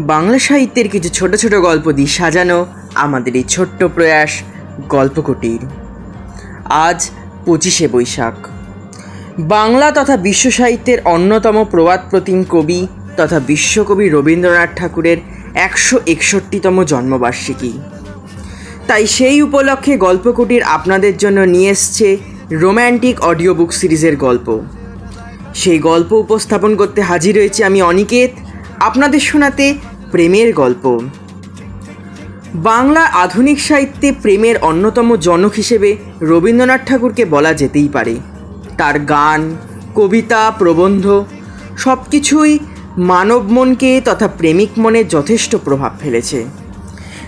বাংলা সাহিত্যের কিছু ছোট ছোট গল্প দিয়ে সাজানো আমাদের এই ছোট্ট প্রয়াস গল্পকুটির। আজ 25শে বৈশাখ, বাংলা তথা বিশ্ব সাহিত্যের অন্যতম প্রবাদ প্রতিম কবি তথা বিশ্বকবি রবীন্দ্রনাথ ঠাকুরের 161তম জন্মবার্ষিকী। তাই সেই উপলক্ষে গল্পকুটির আপনাদের জন্য নিয়ে এসছে রোম্যান্টিক অডিও বুক সিরিজের গল্প। সেই গল্প উপস্থাপন করতে হাজির হয়েছে আমি অনিকেত, আপনাদের শোনাতে প্রেমের গল্প। বাংলা আধুনিক সাহিত্যে প্রেমের অন্যতম জনক হিসেবে রবীন্দ্রনাথ ঠাকুরকে বলা যেতেই পারে। তার গান, কবিতা, প্রবন্ধ সব কিছুই মানব মনকে তথা প্রেমিক মনে যথেষ্ট প্রভাব ফেলেছে।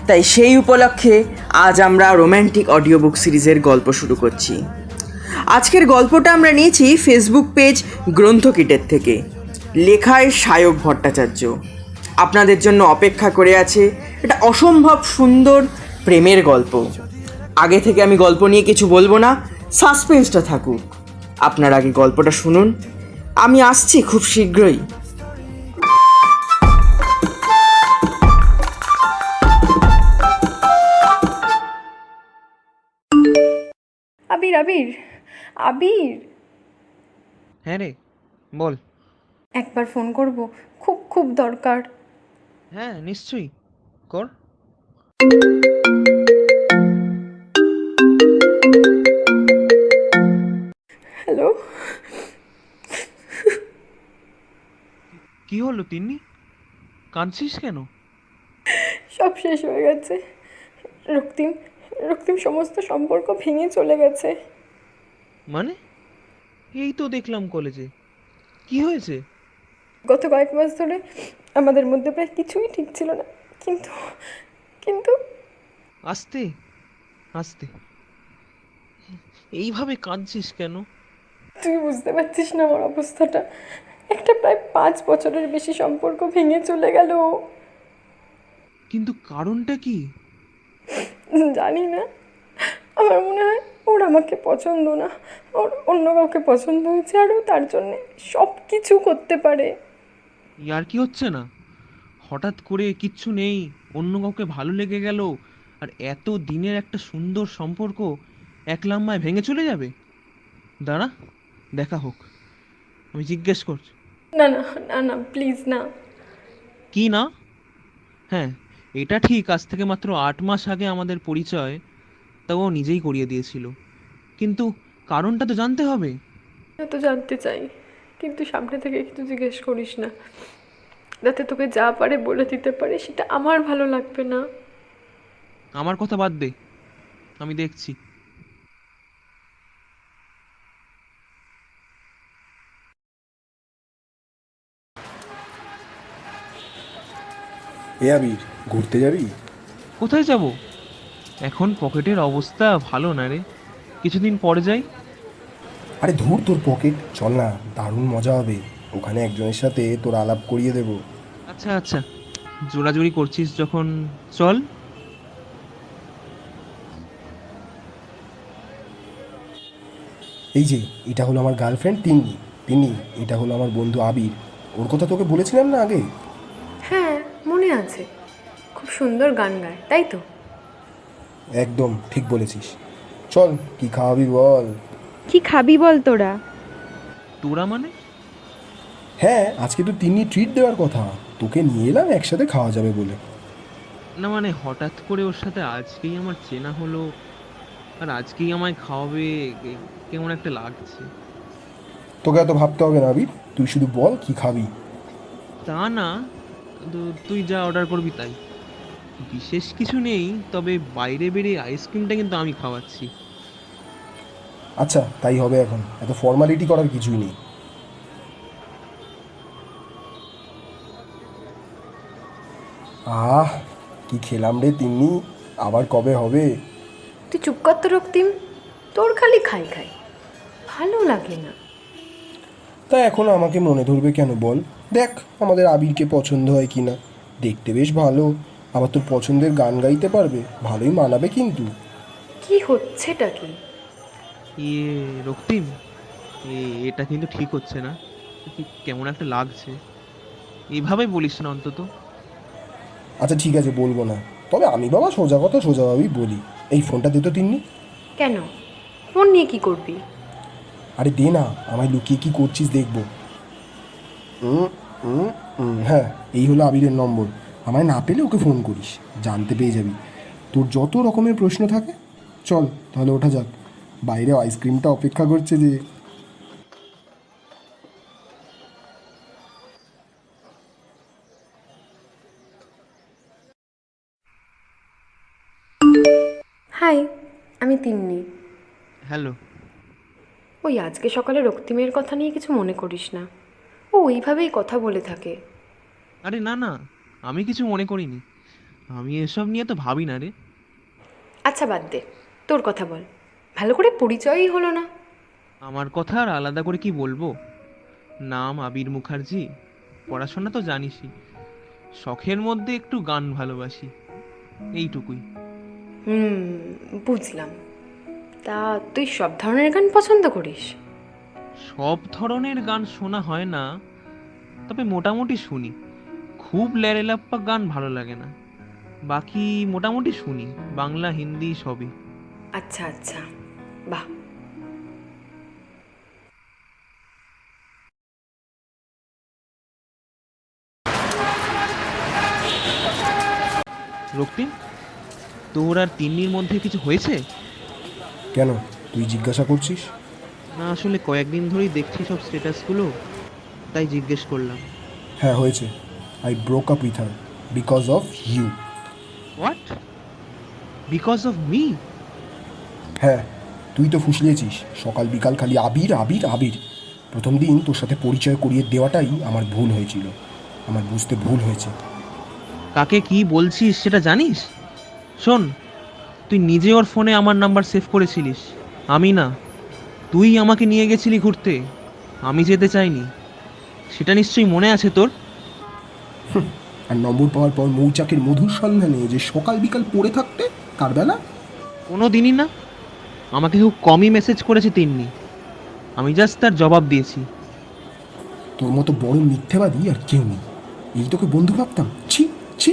তাই সেই উপলক্ষে আজ আমরা রোম্যান্টিক অডিও বুক সিরিজের গল্প শুরু করছি। আজকের গল্পটা আমরা নিয়েছি ফেসবুক পেজ গ্রন্থকিটের থেকে। লেখায় সায়ক ভট্টাচার্য। আপনাদের জন্য অপেক্ষা করে আছে এটা অসম্ভব সুন্দর প্রেমের গল্প। আগে থেকে আমি গল্প নিয়ে কিছু বলবো না, সাসপেন্সটা থাকুক। আপনার আগে গল্পটা শুনুন, আমি আসছি খুব শীঘ্রই। আবির আবির আবির, হ্যাঁ রে, বল। একবার ফোন করব, খুব খুব দরকার। হ্যাঁ নিশ্চয়ই কর। হ্যালো। কি হলো তিন্নি, কাঁদছিস কেন? সব শেষ হয়ে গেছে। রক্তিম রক্তিম সমস্ত সম্পর্ক ভেঙে চলে গেছে। মানে? এই তো দেখলাম কলেজে। কি হয়েছে? গত কয়েক মাস ধরে আমাদের মধ্যে প্রায় কিছুই ঠিক ছিল না, কিন্তু কিন্তু আস্তে আস্তে, এইভাবে কাঁদছিস কেন? তুই বুঝতে পারছিস না আমার অবস্থাটা। একটা প্রায় 5 বছরের বেশি সম্পর্ক ভেঙে চলে গেল। কিন্তু কারণটা কি? জানি না, আমার মনে হয় ওর আমাকে পছন্দ না, ওর অন্য কাউকে পছন্দ হয়েছে, আর ও তার জন্যে সব কিছু করতে পারে। ইয়ার কি হচ্ছে না? হঠাৎ করে কিচ্ছু নেই, অন্য কাউকে ভালো লেগে গেল, আর এত দিনের একটা সুন্দর সম্পর্ক এক লাম্বায় ভেঙে চলে যাবে? দাঁড়া, দেখা হোক, আমি জিজ্ঞেস করছি। না না না না, প্লিজ না। কি না? হ্যাঁ, এটা ঠিক, আজ থেকে মাত্র 8 মাস আগে আমাদের পরিচয়, তা ও নিজেই করিয়ে দিয়েছিল। কিন্তু কারণটা তো জানতে হবে। আমি তো জানতে চাই, কিন্তু সামনে থেকে কিছু জিজ্ঞেস করিস না, যাতে তোকে যা পারে বলে দিতে পারে, সেটা আমার ভালো লাগবে না। আমার কথা বাদ দে, আমি দেখছি। এ আবির, ঘুরতে যাবি? কোথায় যাব? এখন পকেটের অবস্থা ভালো না রে, কিছুদিন পরে যাই। আরে ধুর তোর পকেট, চল না, দারুণ মজা হবে। ওখানে একজনের সাথে তোর আলাপ করিয়ে দেবো। আচ্ছা আচ্ছা, জোরাজুরি করছিস যখন, চল। এই যে, এটা হলো আমার গার্লফ্রেন্ড তিন্নি। তিন্নি, এটা হলো আমার বন্ধু আবির। ওর কথা তোকে বলেছিলাম না আগে? হ্যাঁ, মনে আছে। খুব সুন্দর গান গায়, তাই তো? একদম ঠিক বলেছিস। চল, কি খাওয়াবি বল? কি খাবি বল তোরা? তোরা মানে? হ্যাঁ, আজকে তো তিন্নি ট্রিট দেওয়ার কথা, তোকে নিয়ে এলাম একসাথে খাওয়া যাবে বলে। না মানে হঠাৎ করে ওর সাথে আজকেই আমার চেনা হলো, আর আজকেই আমায় খাওয়াবে, কেমন একটা লাগছে। তোকে এত ভাবতে হবে না আবির, তুই শুধু বল কি খাবি। তা না, তুই যা অর্ডার করবি তাই। বিশেষ কিছু নেই, তবে বাইরে বেরিয়ে আইসক্রিমটা কিন্তু আমি খাওয়াচ্ছি। আচ্ছা, তাই হবে, এখন এত ফর্মালিটি করার কিছুই নেই। আহ, কি খেলাম রে তিন্নি, আবার কবে হবে? তুই চুপ কর তো রক্তিম, তোর খালি খাই খাই, ভালো লাগে না। তা এখন আমাকে মনে ধরবে কেন বল? দেখ আমাদের আবিরকে পছন্দ হয় কি না। দেখতে বেশ ভালো, আবার তোর পছন্দের গান গাইতে পারবে, ভালোই মানাবে কিন্তু। কি হচ্ছেটা কি? ইয়ে রক্তিম, এটা কিন্তু ঠিক হচ্ছে না, কেমন একটা লাগছে। এইভাবে বলিস না অন্তত। আচ্ছা ঠিক আছে, বলবো না। তবে আমি বাবা সোজা কথা সোজাভাবেই বলি। এই ফোনটা দে তো তিন্নি। কেন? ফোন নিয়ে কি করবি? আরে দে না, আমায় লুকিয়ে কি করছিস দেখবো। হ্যাঁ, এই হলো আবিরের নম্বর। আমায় না পেলে ওকে ফোন করিস, জানতে পেয়ে যাবি। তোর যত রকমের প্রশ্ন থাকে। চল তাহলে ওঠা যাক, বাইরে আইসক্রিমটা অপেক্ষা করছে যে। হাই, আমি তিন্নি। হ্যালো। ওই আজকে সকালে রক্তিমের কথা নিয়ে কিছু মনে করিস না। ও ওইভাবেই কথা বলে থাকে। আরে না না, আমি কিছু মনে করিনি। আমি এসব নিয়ে তো ভাবি না রে। আচ্ছা বাদ দে, তোর কথা বল। ভালো করে পরিচয়ই হলো না। আমার কথা আর আলাদা করে কি বলবো? নাম আবির মুখার্জি, পড়াশোনা তো জানিসই, শখের মধ্যে একটু গান ভালোবাসি, এইটুকুই। হুম, বুঝলাম। তা তুই সব ধরনের গান পছন্দ করিস? সব ধরনের গান শোনা হয় না, তবে মোটামুটি শুনি। খুব ল্যারেলাপ্পা গান ভালো লাগে না, বাকি মোটামুটি শুনি, বাংলা হিন্দি সবই। আচ্ছা আচ্ছা, বাহ। রক্তিম, তোর আর তিন্নির মধ্যে কিছু হয়েছে? কেন, তুই জিজ্ঞাসা করছিস? না, আসলে কয়েকদিন ধরেই দেখছি সব স্ট্যাটাসগুলো, তাই জিজ্ঞেস করলাম। হ্যাঁ হয়েছে। I broke up with her because of you. What? Because of me? হ্যাঁ, তুই তো ফুসলিয়েছিস সকাল বিকাল খালি আবির আবির আবির। প্রথম দিন তোর সাথে পরিচয় করিয়ে দেওয়াটাই আমার ভুল হয়েছিল, আমার বুঝতে ভুল হয়েছে। কাকে কি বলছিস সেটা জানিস? শোন, তুই নিজে ওর ফোনে আমার নাম্বার সেভ করেছিলিস, আমি না। তুই আমাকে নিয়ে গেছিলি ঘুরতে, আমি যেতে চাইনি, সেটা নিশ্চয়ই মনে আছে তোর। আর নম্বর পাওয়ার পর মৌচাকের মধুর সন্ধানে যে সকাল বিকাল পড়ে থাকতে, তার বেলা। কোনো দিনই না। আমাকে খুব কমই মেসেজ করেছে তিন্নি, আমি জাস্ট তার জবাব দিয়েছি। তোর মতো বড় মিথ্যেবাদী আর কেউ নেই। এই তোকে বন্ধু ভাবতাম, ছি ছি।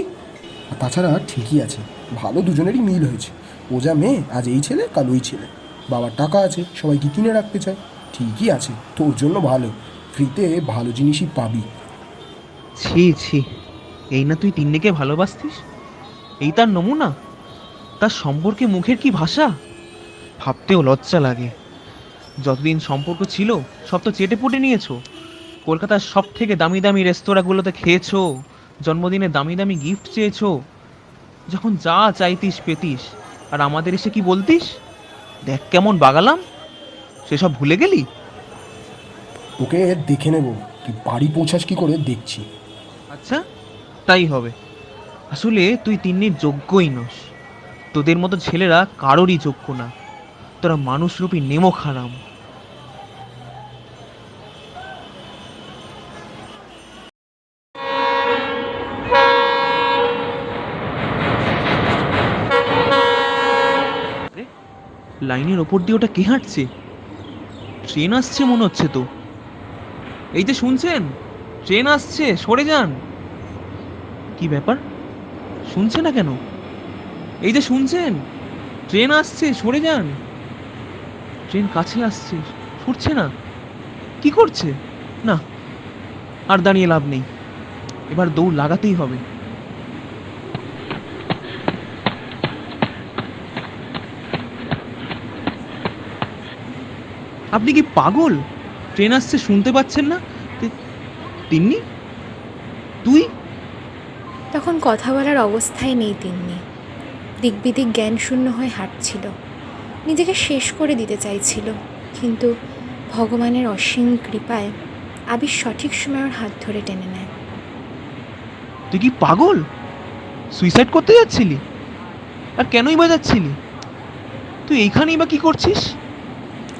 আর তাছাড়া ঠিকই আছে, ভালো দুজনেরই মিল হয়েছে। ও যা মেয়ে, আজ এই ছেলে কাল ওই ছেলে। বাবার টাকা আছে, সবাইকে কিনে রাখতে চায়। ঠিকই আছে, তোর জন্য ভালো, ফ্রিতে ভালো জিনিসই পাবি। ছি ছি, এই না তুই তিন্নিকে ভালোবাসতিস? এই তার নমুনা? তার সম্পর্কে মুখের কি ভাষা! ভাবতেও লজ্জা লাগে। যতদিন সম্পর্ক ছিল সব তো চেটে পুটে নিয়েছো। কলকাতার সব থেকে দামি দামি রেস্তোরাঁগুলোতে খেয়েছো, জন্মদিনে দামি দামি গিফট চেয়েছো, যখন যা চাইতিস পেতিস। আর আমাদের এসে কি বলতিস? দেখ কেমন বাগালাম, সেসব ভুলে গেলি? ওকে দেখে নেব, তুই বাড়ি পৌঁছাস কি করে দেখছি। আচ্ছা, তাই হবে। আসলে তুই তিন্নির যোগ্যই নস। তোদের মতো ছেলেরা কারোরই যোগ্য না। তোরা মানুষরূপী নেমো খারাম। আরে, লাইনের ওপর দিয়ে ওটা কে হাঁটছে? ট্রেন আসছে মনে হচ্ছে তো। এই যে শুনছেন, ট্রেন আসছে, সরে যান। কি ব্যাপার, শুনছে না কেন? এই যে শুনছেন, ট্রেন আসছে, সরে যান। ট্রেন কাছে আসছে, সরছে না। কি করছে? না, আর দাঁড়িয়ে লাভ নেই, এবার দৌড় লাগাতেই হবে। আপনি কি পাগল? ট্রেন আসছে শুনতে পাচ্ছেন না? তিন্নি, তুই? তখন কথা বলার অবস্থায় নেই তিন্নি। দিকবিদিক জ্ঞান শূন্য হয়ে হাঁটছিল, নিজেকে শেষ করে দিতে চাইছিল। কিন্তু ভগবানের অসীম কৃপায় আবির সঠিক সময় ওর হাত ধরে টেনে নেয়। তুই কি পাগল? সুইসাইড করতে যাচ্ছিলি? আর কেনই বা যাচ্ছিলি? তুই এইখানেই বা কি করছিস?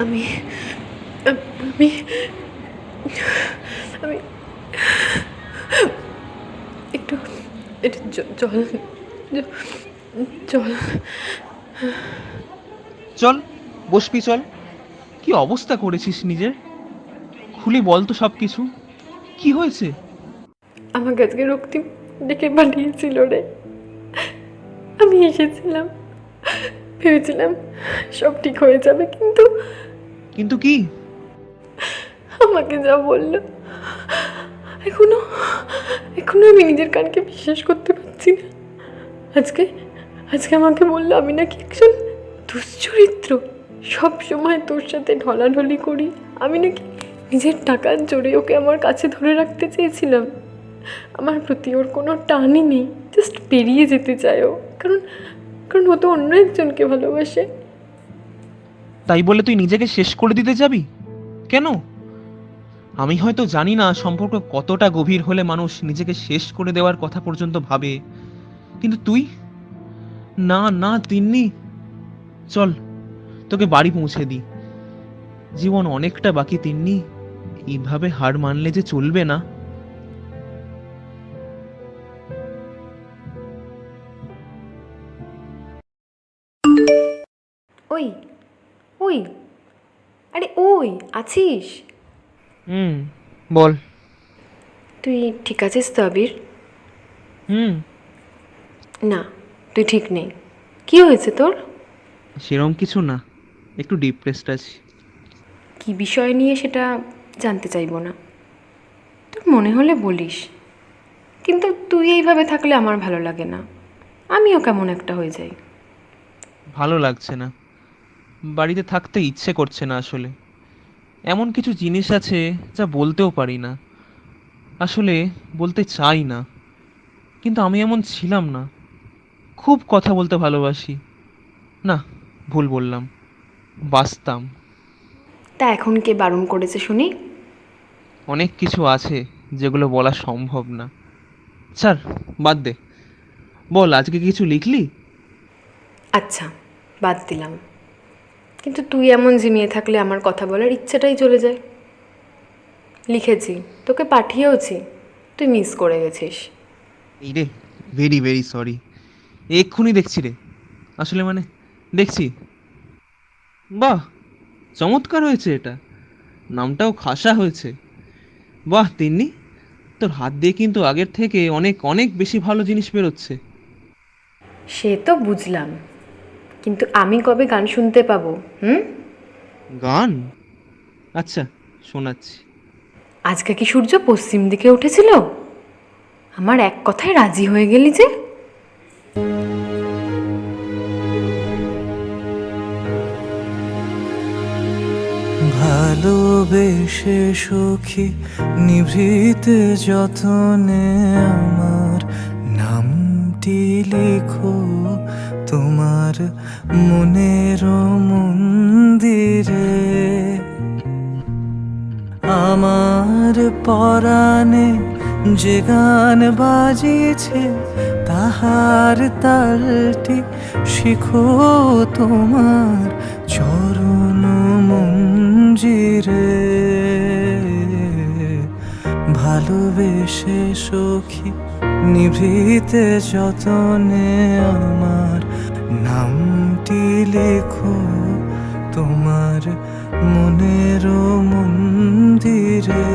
আমি আমি আমি একটু একটু জল জল। চল, বসবি চল। কি অবস্থা করেছিস নিজের, খুলে বল তো সব কিছু। কি হয়েছে? আমাকে আজকে রক্তিম ডেকে পাঠিয়েছিল রে। আমি এসেছিলাম, ভেবেছিলাম সব ঠিক হয়ে যাবে, কিন্তু কিন্তু কি? আমাকে যা বললো, এখনো এখনো আমি নিজের কানকে বিশ্বাস করতে পারছি না। আজকে আজকে আমাকে বললো আমি নাকি একজন দুশ্চরিত্র, সব সময় তোর সাথে ঢলাঢলি করি, আমি নাকি নিজের টাকার জোরে ওকে আমার কাছে ধরে রাখতে চেয়েছিলাম। আমার প্রতি ওর কোনো টানই নেই, জাস্ট পেরিয়ে যেতে চায় ও, কারণ কারণ ও তো অন্য একজনকে ভালোবাসে। তাই বলে তুই নিজেকে শেষ করে দিতে যাবি? কেন? আমি হয়তো জানি না সম্পর্ক কতটা গভীর হলে মানুষ নিজেকে শেষ করে দেওয়ার কথা পর্যন্ত ভাবে, কিন্তু তুই, না না তিন্নি, চল তোকে বাড়ি পৌঁছে দিই। জীবন অনেকটা বাকি তিন্নি, এইভাবে হার মানলে যে চলবে না। ওই ওই আরে ওই আছিস? হুম, বল। তুই ঠিক আছিস তো আবির? হুম, না, তুই ঠিক নেই। কি হয়েছে তোর? সেরম কিছু না, একটু ডিপ্রেসড আছি। কি বিষয় নিয়ে সেটা জানতে চাইবো না, তোর মনে হলে বলিস, কিন্তু তুই এইভাবে থাকলে আমার ভালো লাগে না, আমিও কেমন একটা হয়ে যাই। ভালো লাগছে না, বাড়িতে থাকতে ইচ্ছে করছে না আসলে। এমন কিছু জিনিস আছে যা বলতেও পারি না, আসলে বলতে চাই না, কিন্তু আমি এমন ছিলাম না। খুব কথা বলতে ভালোবাসি, না ভুল বললাম, বাসতাম। তা এখন কে বারণ করেছে শুনি? অনেক কিছু আছে যেগুলো বলা সম্ভব না। স্যার, বাদ দে, বল আজকে কিছু লিখলি? আচ্ছা, বাদ দিলাম, কিন্তু তুই এমন ঝিমিয়ে থাকলে আমার কথা বলার ইচ্ছেটাই চলে যায়। লিখেছি, তোকে পাঠিয়েওছি, তুই মিস করে গেছিস। এই রে, ভেরি ভেরি সরি, এক্ষুনি দেখছি রে, আসলে মানে দেখছি। বাহ, চমৎকার হয়েছে এটা, নামটাও খাসা হয়েছে। বাহ তিন্নি, তোর হাত দিয়ে কিন্তু আগের থেকে অনেক অনেক বেশি ভালো জিনিস বেরোচ্ছে। সে তো বুঝলাম, কিন্তু আমি কবে গান শুনতে পাবো? গান? আচ্ছা, শোনাচ্ছি। আজকে কি সূর্য পশ্চিম দিকে উঠেছিল? আমার এক কথায় রাজি হয়ে গেলি যে। ভালোবেসে সখী নিভৃতে যতনে আমার নামটি লিখো তোমার মনের মন্দিরে। আমার পরাণে যে গান বাজিছে তাহার তালটি শিখো তোমার চরণ মঞ্জিরে। ভালোবেসে সখী নিভৃতে যতনে আমার নামটি লেখো তোমার মনের মন্দিরে।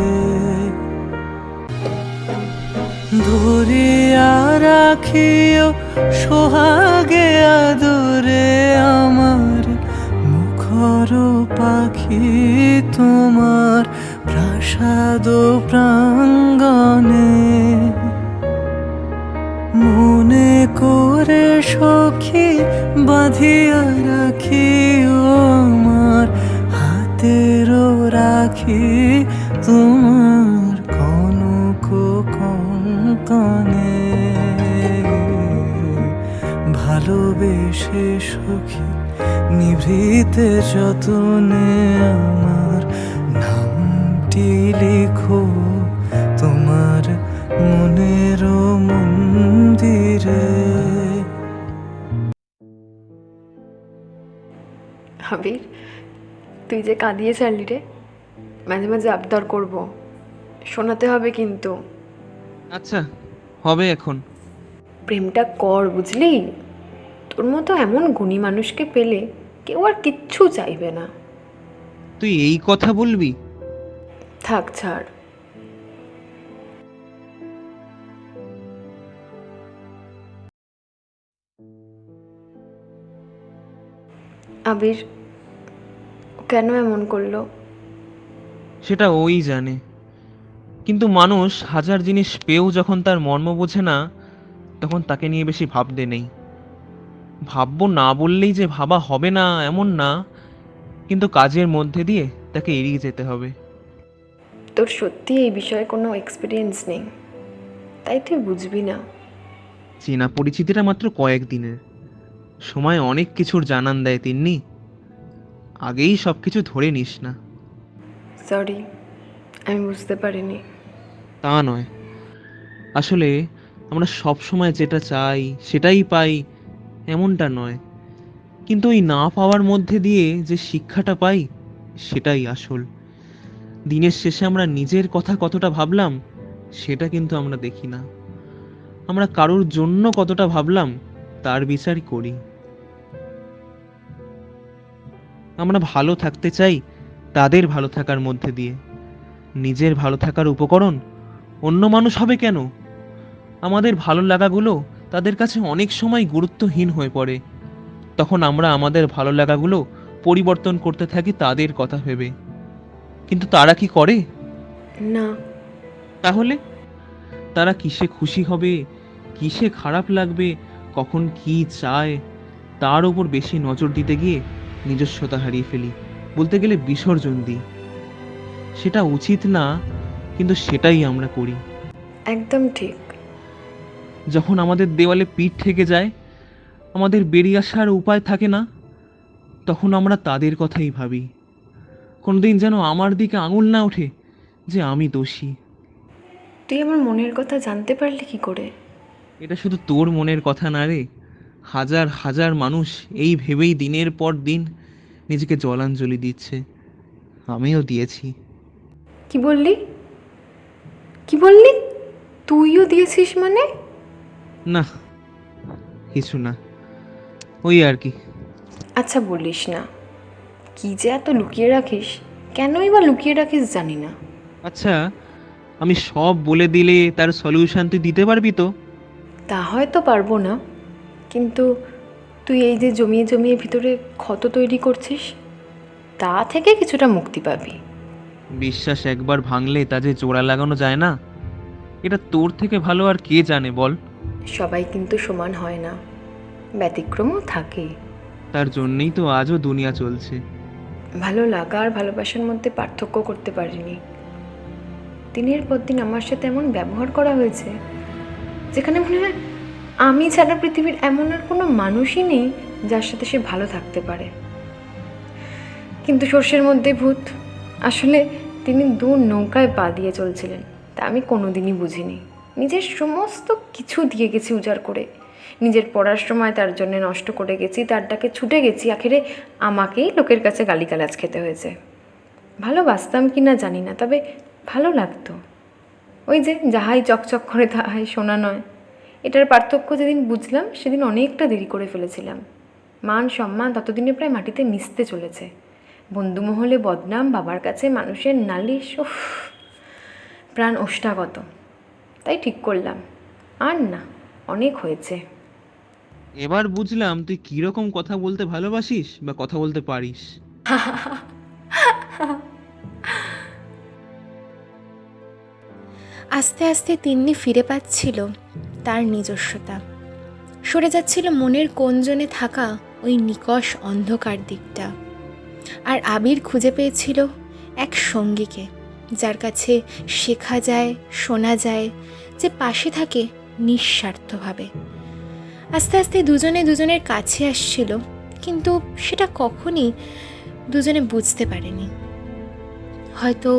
ধরিয়া রাখিও সোহাগে আদরে আমার মুখর পাখি তোমার প্রাসাদ প্রাঙ্গণে। মনে করে সখী বাঁধিয়া রাখিও আমার হাতেরও রাখি তোমার কনক কঙ্কনে। ভালোবেসে সখী নিভৃতে যতনে আমার নামটি লিখো তোমার মনের মন্দিরে। আবির, তুই যে কাঁদিয়ে ছাড়লি রে, মাঝে মাঝে আবদার করব, শোনাতে হবে কিন্তু। আচ্ছা, হবে এখন। প্রেমটা কর, বুঝলি? তোর মতো এমন গুণী মানুষকে পেলে কেউ আর কিচ্ছু চাইবে না। তুই এই কথা বলবি? থাক, ছাড়। আবির ও কেন এমন করলো? সেটা ওই জানে। কিন্তু মানুষ হাজার জিনিস পেয়েও যখন তার মর্ম বোঝে না, তখন তাকে নিয়ে বেশি ভাবতে নেই। ভাববো না বললেই যে ভাবা হবে না এমন না, কিন্তু কাজের মধ্যে দিয়ে তাকে এড়িয়ে যেতে হবে। তোর সত্যি এই বিষয়ে কোনো এক্সপিরিয়েন্স নেই, তাই তুই বুঝবি না। চেনা পরিচিতিটা মাত্র কয়েকদিনের, সময় অনেক কিছুর জানান দেয় তিন্নি। আগেই সব কিছু ধরে নিস না। সরি, আমি বুঝতে পারিনি। তা নয়, আসলে আমরা সব সময় যেটা চাই সেটাই পাই এমনটা নয়, কিন্তু ওই না পাওয়ার মধ্যে দিয়ে যে শিক্ষাটা পাই সেটাই আসল। দিনের শেষে আমরা নিজের কথা কতটা ভাবলাম সেটা কিন্তু আমরা দেখি না, আমরা কারোর জন্য কতটা ভাবলাম তার বিচারই করি। আমরা ভালো থাকতে চাই তাদের ভালো থাকার মধ্যে দিয়ে, নিজের ভালো থাকার উপকরণ অন্য মানুষ হবে কেন? আমাদের ভালো লাগাগুলো তাদের কাছে অনেক সময় গুরুত্বহীন হয়ে পড়ে, তখন আমরা আমাদের ভালো লাগাগুলো পরিবর্তন করতে থাকি তাদের কথা ভেবে। কিন্তু তারা কি করে? না, তাহলে তারা কিসে খুশি হবে, কিসে খারাপ লাগবে, কখন কি চায়, তার উপর বেশি নজর দিতে গিয়ে নিজস্বতা হারিয়ে ফেলি, বলতে গেলে বিসর্জন দিই। সেটা উচিত না, কিন্তু সেটাই আমরা করি। একদম ঠিক। যখন আমাদের দেওয়ালে পিঠ থেকে যায়, আমাদের বেরিয়ে আসার উপায় থাকে না, তখন আমরা তাদের কথাই ভাবি। কোনোদিন যেন আমার দিকে আঙুল না ওঠে যে আমি দোষী। তুই আমার মনের কথা জানতে পারলি কি করে? এটা শুধু তোর মনের কথা না রে, হাজার হাজার মানুষ এই ভেবেই দিনের পর দিন নিজেকে জলাঞ্জলি দিচ্ছে। আমিও দিয়েছি। কি বললি? কি বললি? তুইও দিয়েছিস মানে? না, কিছু না, ওই আর কি। আচ্ছা বলিস না, কি যে এত লুকিয়ে রাখিস, কেনই বা লুকিয়ে রাখিস জানি না। আচ্ছা, আমি সব বলে দিলে তার সলিউশন তুই দিতে পারবি তো? তা হয়তো পারবো না, কিন্তু তুই এই যে জমিয়ে জমিয়ে ভিতরে ক্ষত তৈরি করছিস, তা থেকে কিছুটা মুক্তি পাবি। বিশ্বাস একবার ভাঙলে তা যে জোড়া লাগানো যায় না, এটা তোর থেকে ভালো আর কে জানে বল। সবাই কিন্তু সমান হয় না, ব্যতিক্রমও থাকে। তার জন্যই তো আজও দুনিয়া চলছে। ভালো লাগা আর ভালোবাসার মধ্যে পার্থক্য করতে পারিনি। দিনের পর দিন আমার সাথে এমন ব্যবহার করা হয়েছে যেখানে মনে হয় আমি ছাড়া পৃথিবীর এমন আর কোনো মানুষই নেই যার সাথে সে ভালো থাকতে পারে। কিন্তু সর্ষের মধ্যে ভূত, আসলে তিনি দু নৌকায় পা দিয়ে চলছিলেন, তা আমি কোনোদিনই বুঝিনি। নিজের সমস্ত কিছু দিয়ে গেছি উজাড় করে, নিজের পড়ার সময় তার জন্য নষ্ট করে গেছি, তার ডাকে ছুটে গেছি, আখেরে আমাকেই লোকের কাছে গালিগালাজ খেতে হয়েছে। ভালোবাসতাম কি না জানি না, তবে ভালো লাগতো। ওই যে যাহাই চকচক করে তাহাই সোনা নয়, এটার পার্থক্য যেদিন বুঝলাম সেদিন অনেকটা দেরি করে ফেলেছিলাম। মান সম্মান ততদিনে প্রায় মাটিতে মিশতে চলেছে। বন্ধুমহলে বদনাম, বাবার কাছে মানুষের নালিশ, উফ, প্রাণ ওষ্ঠাগত। তাই ঠিক করলাম, আর না, অনেক হয়েছে। এবার বুঝলাম তুই কিরকম কথা বলতে ভালোবাসিস বা কথা বলতে পারিস। আস্তে আস্তে তিন্নি ফিরে পাচ্ছিল তার নিজস্বতা, সরে যাচ্ছিল মনের কোণজনে থাকা ওই নিকষ অন্ধকার দিকটা। আর আবির খুঁজে পেয়েছিল এক সঙ্গীকে, যার কাছে শেখা যায়, শোনা যায়, যে পাশে থাকে নিঃস্বার্থভাবে। আস্তে আস্তে দুজনে দুজনের কাছে আসছিল, কিন্তু সেটা কখনই দুজনে বুঝতে পারেনি, হয়তো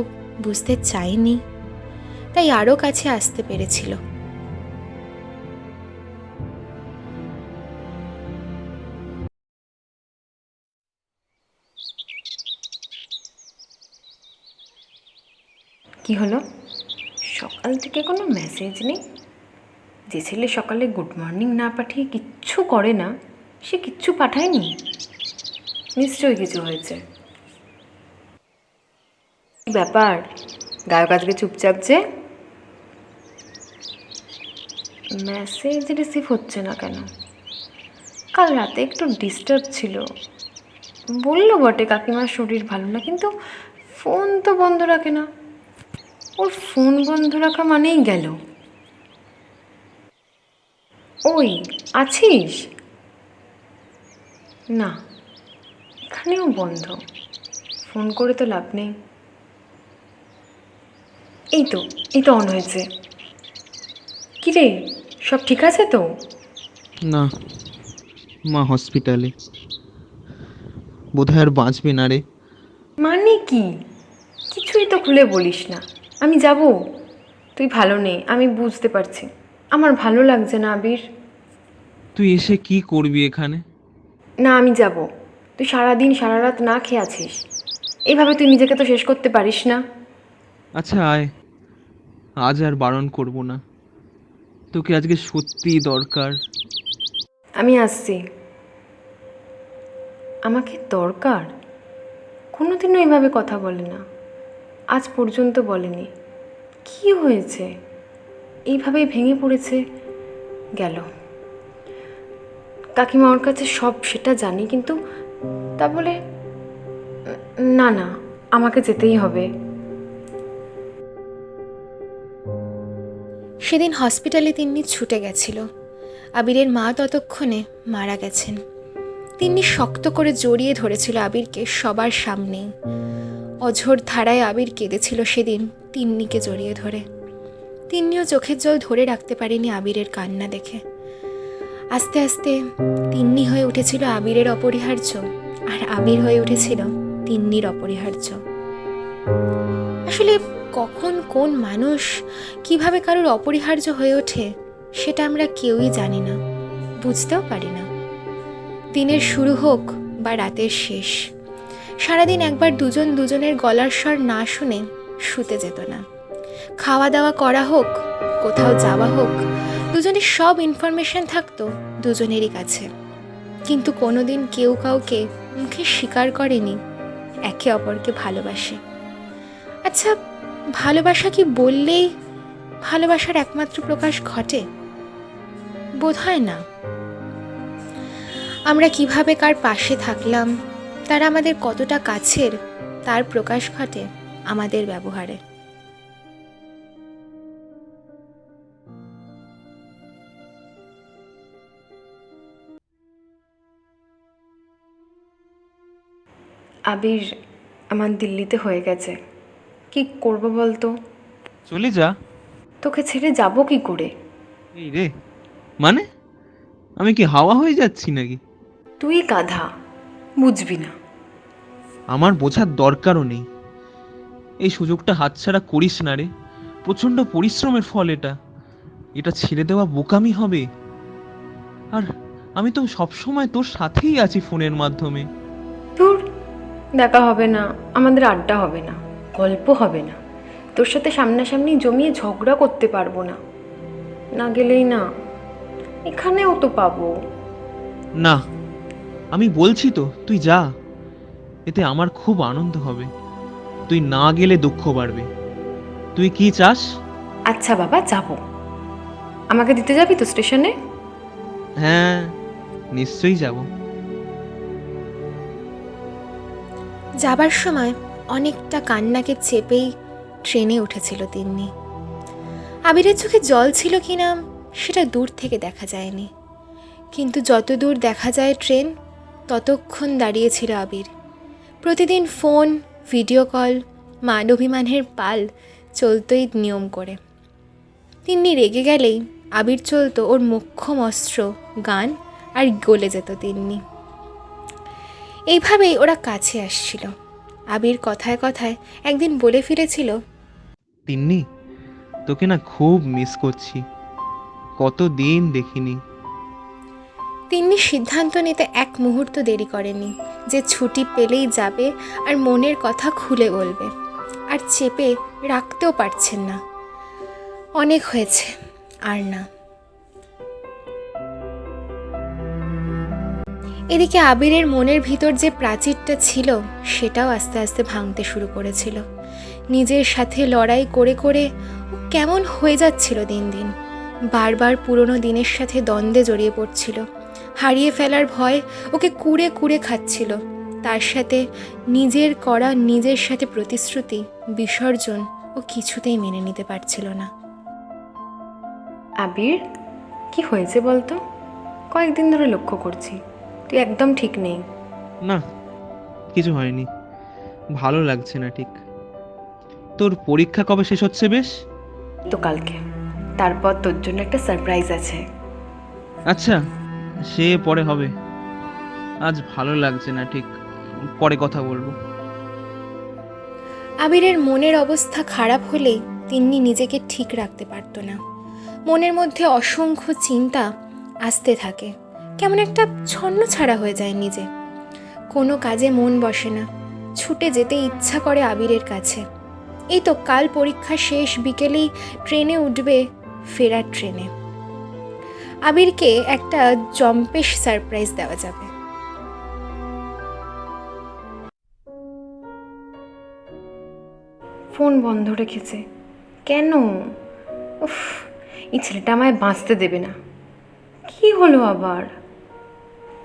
বুঝতে চায়নি, তাই আরও কাছে আসতে পেরেছিল। কি হলো? সকাল থেকে কোনো মেসেজ নেই? যে ছেলে সকালে গুড মর্নিং না পাঠিয়ে কিচ্ছু করে না, সে কিচ্ছু পাঠায়নি? নিশ্চয়ই কিছু হয়েছে। কি ব্যাপার, গায়ক আজকে চুপচাপ যে? মেসেজ রিসিভ হচ্ছে না কেন? কাল রাতে একটু ডিস্টার্ব ছিল, বললো বটে কাকিমার শরীর ভালো না, কিন্তু ফোন তো বন্ধ রাখে না। ওর ফোন বন্ধ রাখা মানেই গেল। ওই আছিস? না, এখানেও বন্ধ। ফোন করে তো লাভ নেই। এই তো অন হয়েছে। কিরে, সব ঠিক আছে তো? না, মা হসপিটালে, বোধহয় আর বাঁচবে না রে। মানে কি? কিছুই তো খুলে বলিস না। আমি যাব? তুই ভালো নেই, আমি বুঝতে পারছি। আমার ভালো লাগছে না আবির। তুই এসে কি করবি এখানে? না, আমি যাব। তুই সারাদিন সারা রাত না খেয়ে আছিস, এইভাবে তুই নিজেকে তো শেষ করতে পারিস না। আচ্ছা আয়, আজ আর বারণ করব না। তোকে আজকে সত্যিই দরকার। আমি আসছি। আমাকে দরকার? কোনোদিনও এইভাবে কথা বলে না, আজ পর্যন্ত বলেনি। কি হয়েছে? এইভাবেই ভেঙে পড়েছে, গেল। কাকিমা ওর কাছে সব সেটা জানি, কিন্তু তা বলে না না, আমাকে যেতেই হবে। সেদিন হসপিটালে তিন্নি ছুটে গেছিল। আবিরের মা ততক্ষণে মারা গেছেন। তিন্নি শক্ত করে জড়িয়ে ধরেছিল আবিরকে সবার সামনেই। অঝোর ধারায় আবির কেঁদেছিল সেদিন তিন্নিকে জড়িয়ে ধরে। তিন্নিও চোখের জল ধরে রাখতে পারেনি আবিরের কান্না দেখে। আস্তে আস্তে তিন্নি হয়ে উঠেছিল আবিরের অপরিহার্য, আর আবির হয়ে উঠেছিল তিন্নির অপরিহার্য। আসলে কখন কোন মানুষ কিভাবে কারোর অপরিহার্য হয়ে ওঠে সেটা আমরা কেউই জানি না, বুঝতেও পারি না। দিনের শুরু হোক বা রাতের শেষ, সারাদিন একবার দুজন দুজনের গলার স্বর না শুনে শুতে যেত না। খাওয়া দাওয়া করা হোক, কোথাও যাওয়া হোক, দুজনের সব ইনফরমেশন থাকতো দুজনেরই কাছে। কিন্তু কোনোদিন কেউ কাউকে মুখে স্বীকার করেনি একে অপরকে ভালোবাসে। আচ্ছা, ভালোবাসা কি বললেই ভালোবাসার একমাত্র প্রকাশ ঘটে? বোধহয় না। আমরা কিভাবে কার পাশে থাকলাম, তারা আমাদের কতটা কাছের, তার প্রকাশ ঘটে আমাদের ব্যবহারে। আবির, আমার দিল্লিতে হয়ে গেছে। কি করব বলতো? চলে যা। তোকে ছেড়ে যাব কি করে? এই রে, মানে আমি কি হাওয়া হয়ে যাচ্ছি নাকি? তুই গাধা, বুঝবি না। আমার বোঝার দরকারও নেই। এই সুযোগটা হাতছাড়া করিস না রে। প্রচণ্ড পরিশ্রমের ফল এটা। এটা ছেড়ে দেওয়া বোকামি হবে। আর আমি তো সবসময় তোর সাথেই আছি ফোনের মাধ্যমে। তোর দেখা হবে না, আমাদের আড্ডা হবে না, গল্প হবে না, তোর সাথে সামনাসামনি জমিয়ে ঝগড়া করতে পারবো না। না গেলেই না, এখানেও তো পাবো। না, আমি বলছি তো তুই যা। এতে আমার খুব আনন্দ হবে। তুই না গেলে দুঃখ বাড়বে। তুই কি চাস? আচ্ছা বাবা, যাবো। আমাকে দিতে যাবি তো স্টেশনে? হ্যাঁ, নিশ্চয়ই যাব। যাবার সময় অনেকটা কান্নাকে চেপেই ট্রেনে উঠেছিল তিন্নি। আবিরের চোখে জল ছিল কিনা সেটা দূর থেকে দেখা যায়নি, কিন্তু যত দূর দেখা যায় ট্রেন, ততক্ষণ দাঁড়িয়েছিল আবির। প্রতিদিন ফোন, ভিডিও কল, মান অভিমানের পাল চলতই নিয়ম করে। তিন্নি রেগে গেলেই আবির চলতো ওর মোক্ষম অস্ত্র গান, আর গলে যেত তিন্নি। এইভাবেই ওরা কাছে আসছিল। আবির কথায় কথায় একদিন বলে ফিরেছিল, তিন্নি, তোকে না খুব মিস করছি। কতদিন দেখিনি। তিন্নি সিদ্ধান্ত নিতে এক মুহূর্ত দেরি করেনি যে ছুটি পেলেই যাবে আর মনের কথা খুলে বলবে। আর চেপে রাখতেও পারছেন না। অনেক হয়েছে, আর না। এদিকে আবিরের মনের ভিতর যে প্রাচীরটা ছিল সেটাও আস্তে আস্তে ভাঙতে শুরু করেছিল। নিজের সাথে লড়াই করে করে ও কেমন হয়ে যাচ্ছিল দিন দিন। বারবার পুরনো দিনের সাথে দ্বন্দ্বে জড়িয়ে পড়ছিল। হারিয়ে ফেলার ভয় ওকে কুড়ে কুড়ে খাচ্ছিল। তার সাথে নিজের করা নিজের সাথে প্রতিশ্রুতি বিসর্জন ও কিছুতেই মেনে নিতে পারছিল না। আবির, কি হয়েছে বলতো? কয়েকদিন ধরে লক্ষ্য করছি তুই একদম ঠিক নেই। না, কিছু হয়নি, ভালো লাগছে না ঠিক। তোর পরীক্ষা কবে শেষ হচ্ছে বেশ? তো কালকে, তারপর তোর জন্য একটা সারপ্রাইজ আছে। আচ্ছা, সে পরে হবে, আজ ভালো লাগছে না ঠিক, পরে কথা বলবো। আবিরের মনের অবস্থা খারাপ হলেই তিন্নি নিজেকে ঠিক রাখতে পারত না। মনের মধ্যে অসংখ্য চিন্তা আসতে থাকে, কেমন একটা ছন্নছাড়া হয়ে যায় নিজে। কোনো কাজে মন বসে না, ছুটে যেতে ইচ্ছা করে আবিরের কাছে। এই তো কাল পরীক্ষা শেষ, বিকেলেই ট্রেনে উঠবে, ফেরার ট্রেনে। আবিরকে একটা জম্পেশ সারপ্রাইজ দেওয়া যাবে। ফোন বন্ধ রেখেছে কেন? উফ, এই ছেলেটা আমায় বাঁচতে দেবে না। কি হলো আবার?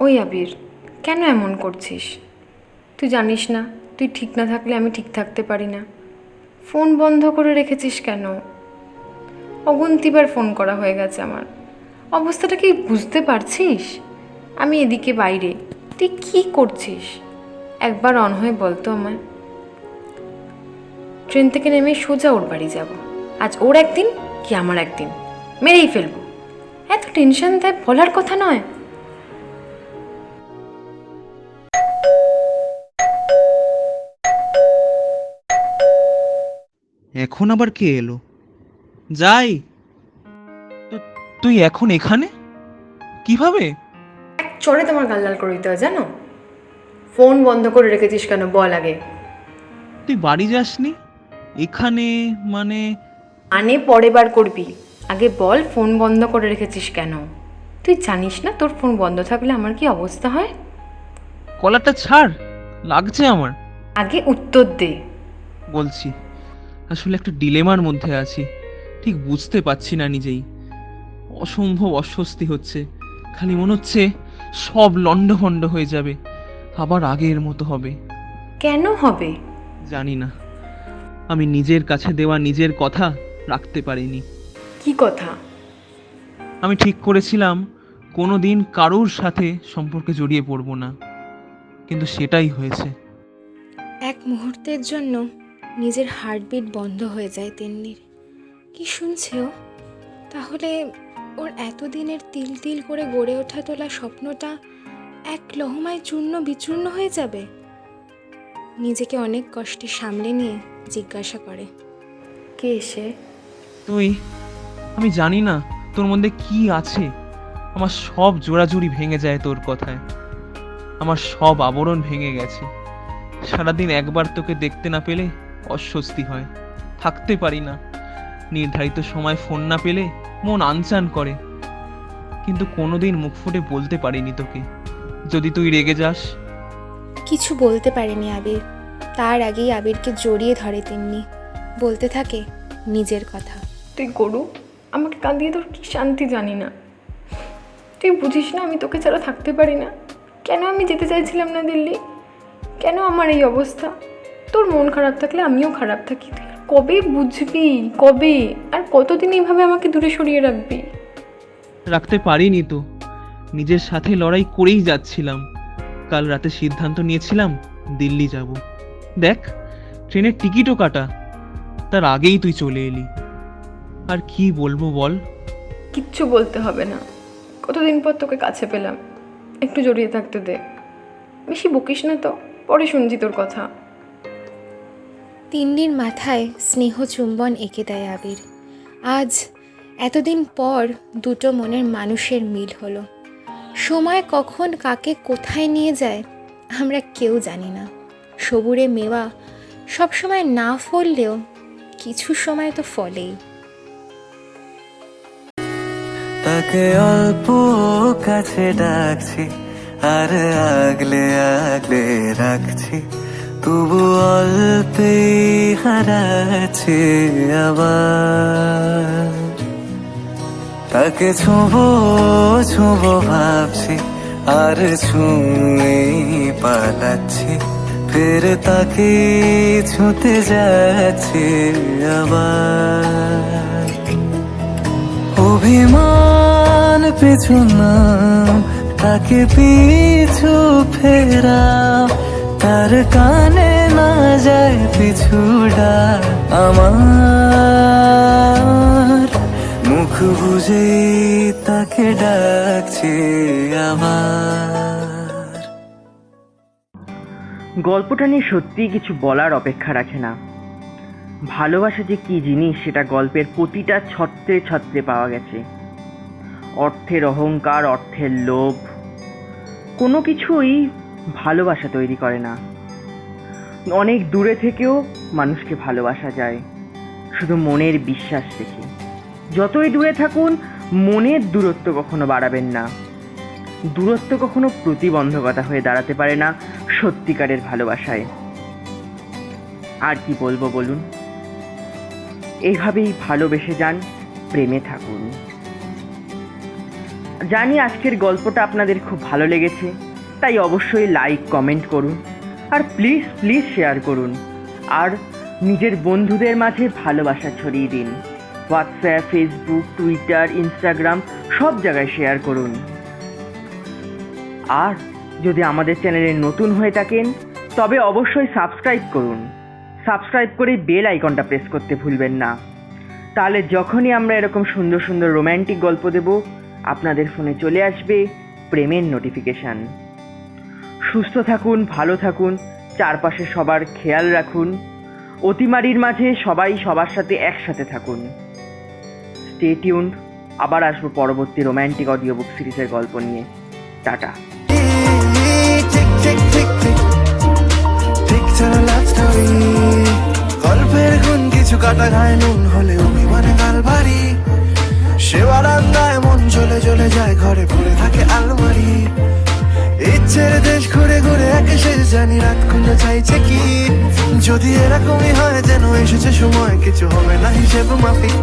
ওই আবির, কেন এমন করছিস? তুই জানিস না তুই ঠিক না থাকলে আমি ঠিক থাকতে পারি না। ফোন বন্ধ করে রেখেছিস কেন? অগুন্তিবার ফোন করা হয়ে গেছে আমার। অবস্থাটা কি বুঝতে পারছিস? আমি এদিকে বাইরে, তুই কি করছিস? একবার অন হয়ে বলতো আমায়। ট্রেন থেকে নেমে সোজা ওর বাড়ি যাব। আজ ওর একদিন কি আমার একদিন, মেরেই ফেলবো। এত টেনশন দেয় বলার কথা নয়। এখন আবার কে এলো? যাই, তুই এখন এখানে কিভাবে? এক চড়ে তোমার গাল লাল করে দিতে হয় জানো? ফোন বন্ধ করে রেখেছিস কেন বল আগে। তুই বাড়ি যাসনি, এখানে মানে? পরে বার করবি, আগে বল ফোন বন্ধ করে রেখেছিস কেন? তুই জানিস না তোর ফোন বন্ধ থাকলে আমার কি অবস্থা হয়? কলারটা ছাড়, লাগছে আমার। আগে উত্তর দে। বলছি, আসলে একটা ডিলেমার মধ্যে আছি, ঠিক বুঝতে পারছি না নিজেই। অসম্ভব অস্বস্তি হচ্ছে, খালি মনে হচ্ছে সব লণ্ডভণ্ড হয়ে যাবে, আবার আগের মতো হবে। কেন হবে? জানি না, আমি নিজের কাছে দেওয়া নিজের কথা রাখতে পারিনি। কি কথা? আমি ঠিক করেছিলাম কোনো দিন কারোর সাথে সম্পর্কে জড়িয়ে পড়ব না, কিন্তু সেটাই হয়েছে। এক মুহূর্তের জন্য নিজের হার্টবিট বন্ধ হয়ে যায় তিন্নির। কি শুনছে ও? তাহলে ওর এতদিনের তিল তিল করে গড়ে ওঠা তোলা স্বপ্নটা এক লহমায় চূর্ণ বিচূর্ণ হয়ে যাবে? নিজেকে অনেক কষ্টে সামলে নিয়ে জিজ্ঞাসা করে, কে এসে? তুই, আমি জানি না তোর মধ্যে কি আছে, আমার সব জোড়াজুড়ি ভেঙে যায় তোর কথায়। আমার সব আবরণ ভেঙে গেছে। সারাদিন একবার তোকে দেখতে না পেলে অস্বস্তি হয়, থাকতে পারি না। নির্ধারিত সময় ফোন না পেলে মন আনচান করে, কিন্তু কোনোদিন মুখ ফুটে বলতে পারিনি তোকে, যদি তুই রেগে যাস। কিছু বলতে পারেনি আবির। তার আগেই আবিরকে জড়িয়ে ধরে তিন্নি, বলতে থাকে নিজের কথা। তুই গরু, আমাকে কাঁদিয়ে তোর কি শান্তি জানি না। তুই বুঝিস না আমি তোকে ছাড়া থাকতে পারি না। কেন আমি যেতে চাইছিলাম না দিল্লি? কেন আমার এই অবস্থা? তোর মন খারাপ থাকলে আমিও খারাপ থাকি। তুই কবে বুঝবি? কবে আর কতদিন এইভাবে আমাকে দূরে সরিয়ে রাখবি? রাখতে পারিনি তো, নিজের সাথে লড়াই করেই যাচ্ছিলাম। কাল রাতে সিদ্ধান্ত নিয়েছিলাম দিল্লি যাব। দেখ, ট্রেনের টিকিটও কাটা, তার আগেই তুই চলে এলি। আর কি বলবো বল? কিচ্ছু বলতে হবে না। কতদিন পর তোকে কাছে পেলাম, একটু জড়িয়ে থাকতে দে। বেশি বকিস না তো, পরে শুনছি তোর কথা। তিন্নির মাথায় স্নেহ চুম্বন এঁকে দেয় আবির। আজ এতদিন পর দুটো মনের মানুষের মিল হলো। সময় কখন কাকে কোথায় নিয়ে যায় আমরা কেউ জানি না। সবুরে মেওয়া সবসময় না ফললেও কিছু সময় তো ফলেই। তাকে অল্প কাছে ডাকছি আর আগলে আগলে রাখছি, তবু অল্পে হারাচ্ছে আবার। তাকে ছোঁবো ছোঁবো ভাবছি, আর ছুঁয়ে পালাচ্ছি, ফের তাকে ছুঁতে যাচ্ছে আবার। অভিমান পিছু নাম, তাকে পিছু ফেরা, তার কানে না যায় পিছু ডাক আমার। মুখ বুঝে তাকে ডাকছে আবার। গল্পটা নিয়ে সত্যিই কিছু বলার অপেক্ষা রাখে না। ভালোবাসা যে কী জিনিস সেটা গল্পের প্রতিটা ছত্রে ছত্রে পাওয়া গেছে। অর্থের অহংকার, অর্থের লোভ কোনো কিছুই ভালোবাসা তৈরি করে না। অনেক দূরে থেকেও মানুষকে ভালোবাসা যায় শুধু মনের বিশ্বাস রেখে। যতই দূরে থাকুন মনের দূরত্ব কখনো বাড়াবেন না। দূরত্ব কখনো প্রতিবন্ধকতা হয়ে দাঁড়াতে পারে না সত্যিকারের ভালোবাসায়। আর কি বলবো বলুন, এইভাবেই ভালোবেসে যান, প্রেমে থাকুন। জানি আজকের গল্পটা আপনাদের খুব ভালো লেগেছে, তাই অবশ্যই লাইক কমেন্ট করুন আর প্লিজ প্লিজ শেয়ার করুন। আর নিজের বন্ধুদের মাঝে ভালোবাসা ছড়িয়ে দিন। হোয়াটসঅ্যাপ, ফেসবুক, টুইটার, ইনস্টাগ্রাম সব জায়গায় শেয়ার করুন। আর যদি আমাদের চ্যানেলে নতুন হয়ে থাকেন তবে অবশ্যই সাবস্ক্রাইব করুন। সাবস্ক্রাইব করে বেল আইকনটা প্রেস করতে ভুলবেন না। তাহলে যখনই আমরা এরকম সুন্দর সুন্দর রোম্যান্টিক গল্প দেব আপনাদের ফোনে চলে আসবে প্রেমের নোটিফিকেশান। সুস্থ থাকুন, ভালো থাকুন, চারপাশে সবার খেয়াল রাখুন। অতিমারির মাঝে সবাই সবার সাথে একসাথে থাকুন। স্টে টিউনড, আবার আসবো পরবর্তী রোম্যান্টিক অডিও বুক সিরিজের গল্প নিয়ে। টাটা। গল্পের গুণ কিছু কাটা গায়ে নুন হলে অভিমানে গাল ভারী, সেবার আন্দায় মন চলে চলে যায়, ঘরে পড়ে থাকে আলমারি। ইচ্ছের দেশ ঘুরে ঘুরে একে শেষ জানি, রাত খুলে চাইছে কি। যদি এরকমই হয় যেন এসেছে সময়, কিছু হবে না হিসেব মাফিক।